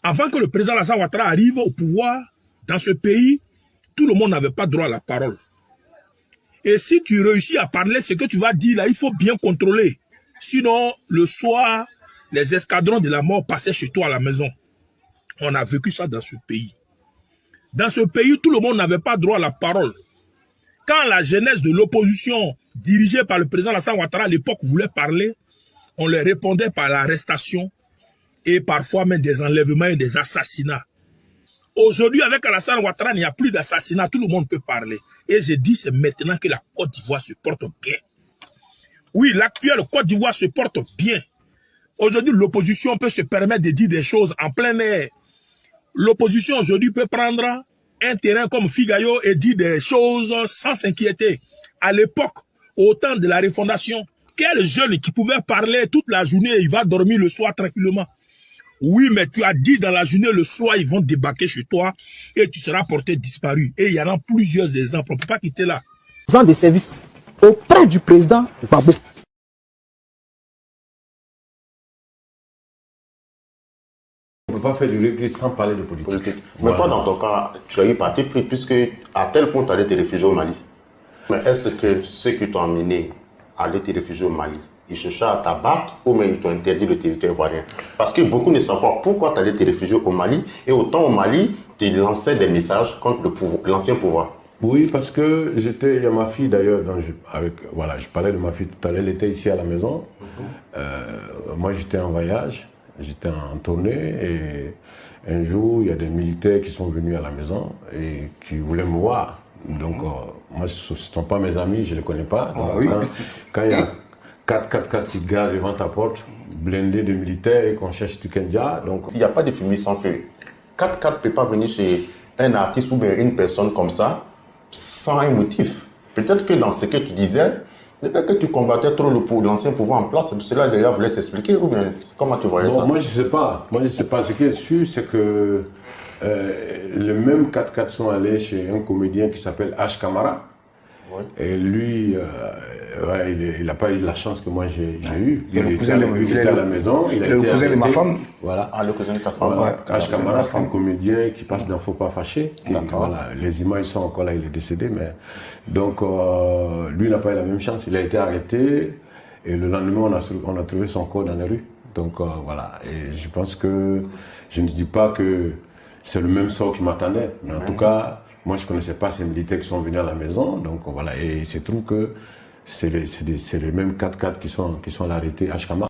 Avant que le président Alassane Ouattara arrive au pouvoir, dans ce pays, tout le monde n'avait pas droit à la parole. Et si tu réussis à parler, ce que tu vas dire là, il faut bien contrôler. Sinon, le soir, les escadrons de la mort passaient chez toi à la maison. On a vécu ça dans ce pays. Dans ce pays, tout le monde n'avait pas droit à la parole. Quand la jeunesse de l'opposition, dirigée par le président Alassane Ouattara à l'époque, voulait parler, on leur répondait par l'arrestation et parfois même des enlèvements et des assassinats. Aujourd'hui, avec Alassane Ouattara, il n'y a plus d'assassinats, tout le monde peut parler. Et je dis, c'est maintenant que la Côte d'Ivoire se porte bien. Oui, l'actuelle Côte d'Ivoire se porte bien. Aujourd'hui, l'opposition peut se permettre de dire des choses en plein air. L'opposition aujourd'hui peut prendre un terrain comme Figayo et dire des choses sans s'inquiéter. À l'époque, au temps de la refondation, quel jeune qui pouvait parler toute la journée, il va dormir le soir tranquillement. Oui, mais tu as dit dans la journée, le soir, ils vont débarquer chez toi et tu seras porté disparu. Et il y en a plusieurs exemples, on ne peut pas quitter là. Des services auprès du président Gbagbo. On ne peut pas faire du recul sans parler de politique. Mais toi, dans ton cas, tu as eu parti pris, puisque à tel point tu allais te réfugier au Mali. Mais est-ce que ceux qui t'ont amené à aller te réfugier au Mali, ils cherchaient à t'abattre ou même ils t'ont interdit le territoire ivoirien? Parce que beaucoup ne savent pas pourquoi tu allais te réfugier au Mali. Et autant au Mali, tu lançais des messages contre l'ancien pouvoir. Oui, parce que j'étais, il y a ma fille d'ailleurs, voilà, je parlais de ma fille tout à l'heure, elle était ici à la maison. Moi j'étais en voyage, j'étais en tournée et un jour il y a des militaires qui sont venus à la maison et qui voulaient me voir. Donc moi ce ne sont pas mes amis, je ne les connais pas. Donc, quand il y a 4x4 qui gardent devant ta porte, blindés de militaires et qu'on cherche Tikendia. Donc il n'y a pas de fumée sans feu. 4x4 ne peut pas venir chez un artiste ou bien une personne comme ça sans un motif. Peut-être que dans ce que tu disais, peut-être que tu combattais trop l'ancien pouvoir en place, cela d'ailleurs voulait s'expliquer, ou bien comment tu voyais ça? Moi je sais pas. Ce qui est sûr, c'est que les mêmes 4x4 sont allés chez un comédien qui s'appelle H. Camara. Oui. Et lui, il n'a pas eu la chance que moi j'ai eue. Il était à la maison, il a été le cousin de ma femme. Voilà. Ah, le cousin de ta femme. Voilà. H. Camara, c'est un comédien qui passe dans Faut pas fâcher. Voilà. Les images sont encore là, il est décédé. Mais... Donc, lui n'a pas eu la même chance. Il a été arrêté et le lendemain, on a trouvé son corps dans la rue. Donc, voilà. Et je pense que je ne dis pas que c'est le même sort qui m'attendait. Mais en tout cas, moi, je ne connaissais pas ces militaires qui sont venus à la maison. Donc, voilà. Et il se trouve que c'est les mêmes 4x4 qui sont à l'arrêté H. Camara.